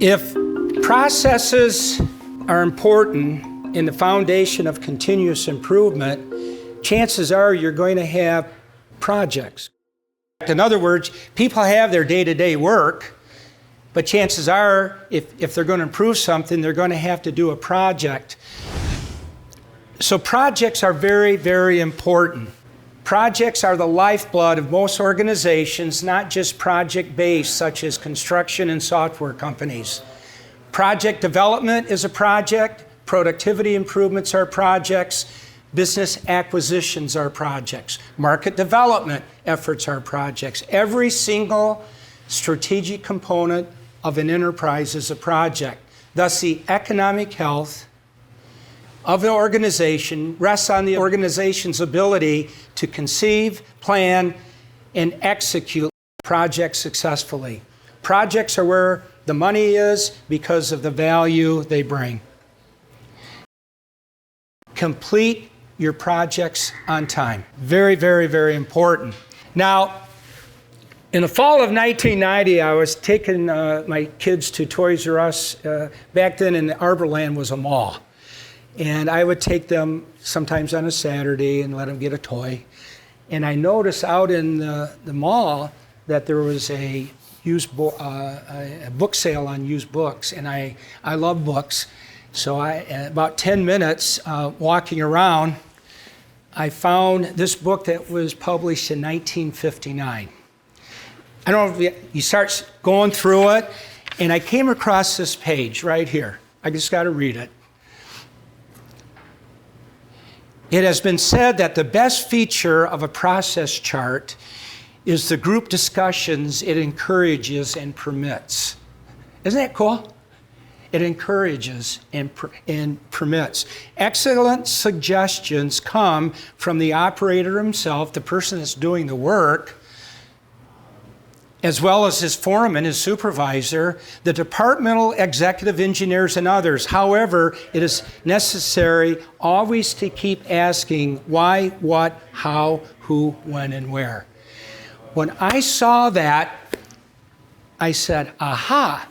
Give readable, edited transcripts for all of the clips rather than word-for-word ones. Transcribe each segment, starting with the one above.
If processes are important in the foundation of continuous improvement, chances are you're going to have projects. In other words, people have their day-to-day work, but chances are, if they're going to improve something, they're going to have to do a project. So projects are very, very important. Projects are the lifeblood of most organizations, not just project-based, such as construction and software companies. Project development is a project, productivity improvements are projects, business acquisitions are projects, market development efforts are projects. Every single strategic component of an enterprise is a project. Thus, the economic health of the organization rests on the organization's ability to conceive, plan, and execute projects successfully. Projects are where the money is because of the value they bring. Complete your projects on time. Very, very, very important. Now, in the fall of 1990, I was taking my kids to Toys R Us. Back then in Arborland was a mall. And I would take them sometimes on a Saturday and let them get a toy. And I noticed out in the mall that there was a book sale on used books. And I love books. So about 10 minutes walking around, I found this book that was published in 1959. I don't know if you start going through it, and I came across this page right here. I just got to read it. It has been said that the best feature of a process chart is the group discussions it encourages and permits. Isn't that cool? It encourages and permits. Excellent suggestions come from the operator himself, the person that's doing the work, as well as his foreman, his supervisor, the departmental executive engineers, and others. However, it is necessary always to keep asking why, what, how, who, when, and where. When I saw that, I said, aha.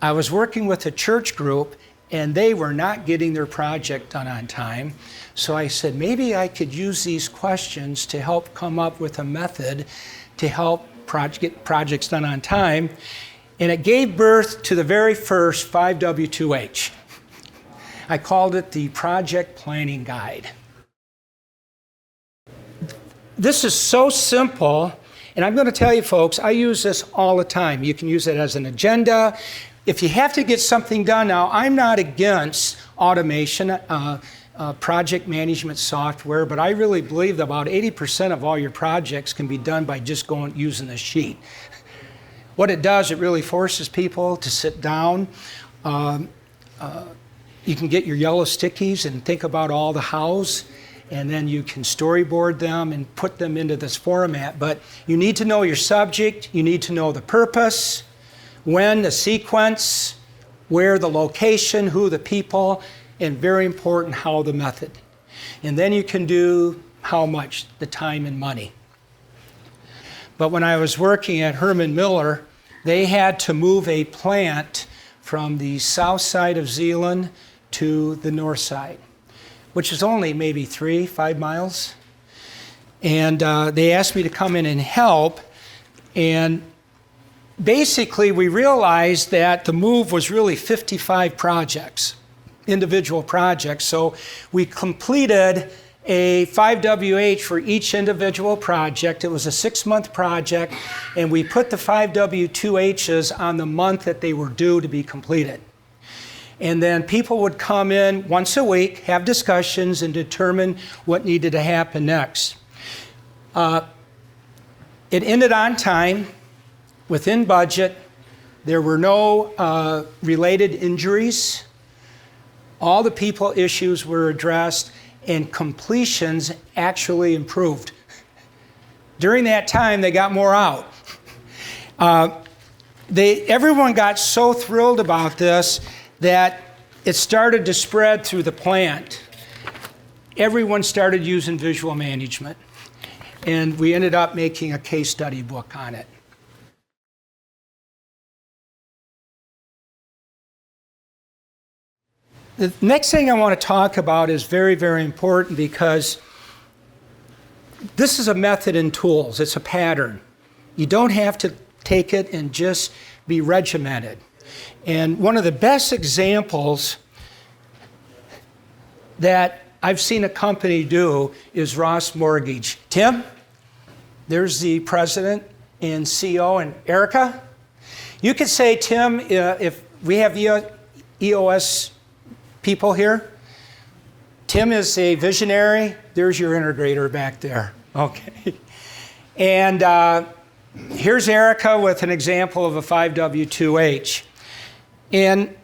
I was working with a church group, and they were not getting their project done on time. So I said, maybe I could use these questions to help come up with a method to help get projects done on time. And it gave birth to the very first 5W-2H. I called it the Project Planning Guide. This is so simple, and I'm going to tell you folks, I use this all the time. You can use it as an agenda. If you have to get something done now, I'm not against automation, project management software, but I really believe that about 80% of all your projects can be done by just using the sheet. What it does, it really forces people to sit down. You can get your yellow stickies and think about all the hows, and then you can storyboard them and put them into this format. But you need to know your subject, you need to know the purpose, when, the sequence, where, the location, who, the people, and very important, how, the method. And then you can do how much, the time and money. But when I was working at Herman Miller, they had to move a plant from the south side of Zeeland to the north side, which is only maybe 3-5 miles. And they asked me to come in and help. And basically, we realized that the move was really 55 projects, individual projects. So we completed a 5W-2H for each individual project. It was a 6-month project, and we put the 5W-2Hs on the month that they were due to be completed. And then people would come in once a week, have discussions, and determine what needed to happen next. It ended on time, within budget. There were no related injuries. All the people issues were addressed, and completions actually improved. During that time, they got more out. Everyone got so thrilled about this that it started to spread through the plant. Everyone started using visual management, and we ended up making a case study book on it. The next thing I want to talk about is very, very important because this is a method and tools. It's a pattern. You don't have to take it and just be regimented. And one of the best examples that I've seen a company do is Ross Mortgage. Tim, there's the president and CEO, and Erica. You could say, Tim, if we have EOS people here, Tim is a visionary. There's your integrator back there. Okay. And here's Erica with an example of a 5W-2H. And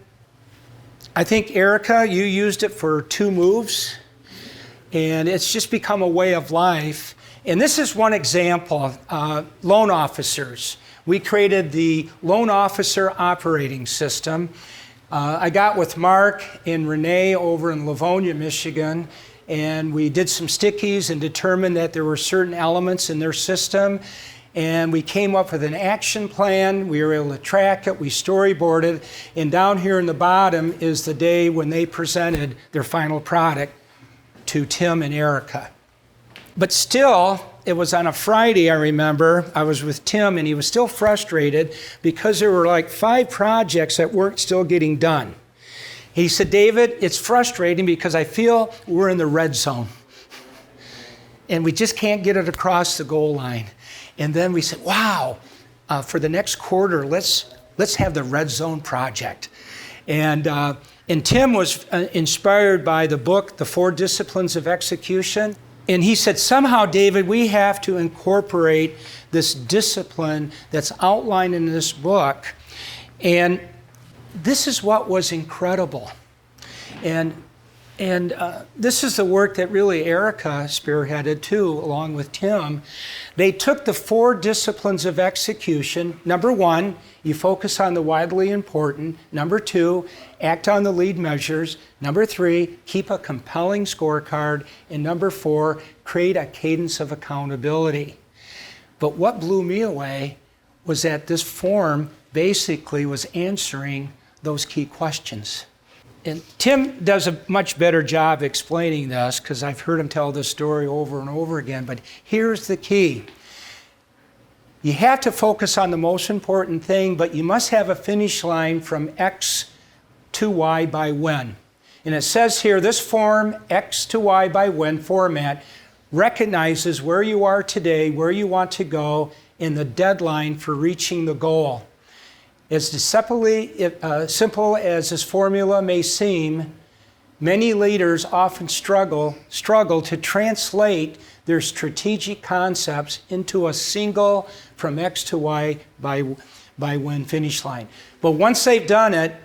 I think, Erica, you used it for 2 moves, and it's just become a way of life. And this is one example, loan officers. We created the loan officer operating system. I got with Mark and Renee over in Livonia, Michigan, and we did some stickies and determined that there were certain elements in their system. And we came up with an action plan. We were able to track it. We storyboarded. And down here in the bottom is the day when they presented their final product to Tim and Erica. But still, it was on a Friday, I remember. I was with Tim, and he was still frustrated because there were like 5 projects that weren't still getting done. He said, David, it's frustrating because I feel we're in the red zone. And we just can't get it across the goal line. And then we said, wow, for the next quarter, let's have the red zone project. And Tim was inspired by the book, The 4 Disciplines of Execution. And he said, somehow, David, we have to incorporate this discipline that's outlined in this book. And this is what was incredible. And this is the work that really Erica spearheaded too, along with Tim. They took the 4 disciplines of execution. Number 1, you focus on the widely important. Number 2, act on the lead measures. Number 3, keep a compelling scorecard. And number 4, create a cadence of accountability. But what blew me away was that this form basically was answering those key questions. And Tim does a much better job explaining this because I've heard him tell this story over and over again. But here's the key. You have to focus on the most important thing, but you must have a finish line from X to Y by when. And it says here, this form, X to Y by when format, recognizes where you are today, where you want to go, and the deadline for reaching the goal. As simple as this formula may seem, many leaders often struggle to translate their strategic concepts into a single from X to Y by when finish line. But once they've done it,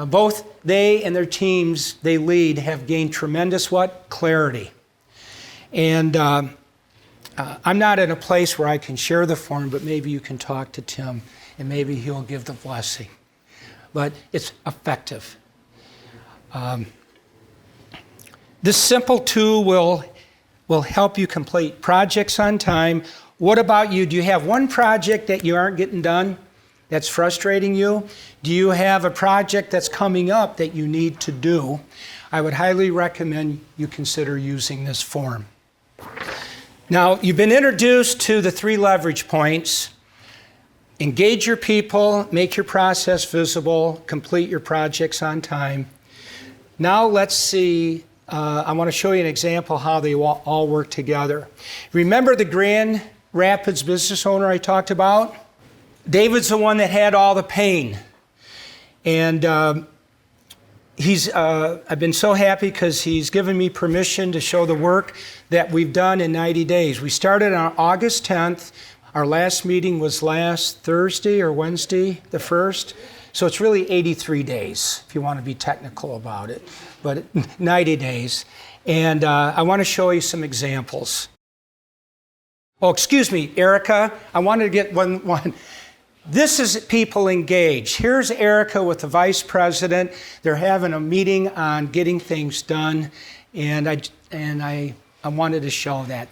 both they and their teams they lead have gained tremendous clarity. And I'm not in a place where I can share the form, but maybe you can talk to Tim. And maybe he'll give the blessing. But it's effective. This simple tool will help you complete projects on time. What about you? Do you have one project that you aren't getting done that's frustrating you? Do you have a project that's coming up that you need to do? I would highly recommend you consider using this form. Now, you've been introduced to the 3 leverage points. Engage your people, make your process visible, complete your projects on time. Now let's see, I want to show you an example how they all work together. Remember the Grand Rapids business owner I talked about? David's the one that had all the pain. And I've been so happy because he's given me permission to show the work that we've done in 90 days. We started on August 10th. Our last meeting was last Thursday or Wednesday, the 1st. So it's really 83 days, if you want to be technical about it, but 90 days. And I want to show you some examples. Oh, excuse me, Erica. I wanted to get one. This is people engaged. Here's Erica with the vice president. They're having a meeting on getting things done, and I wanted to show that.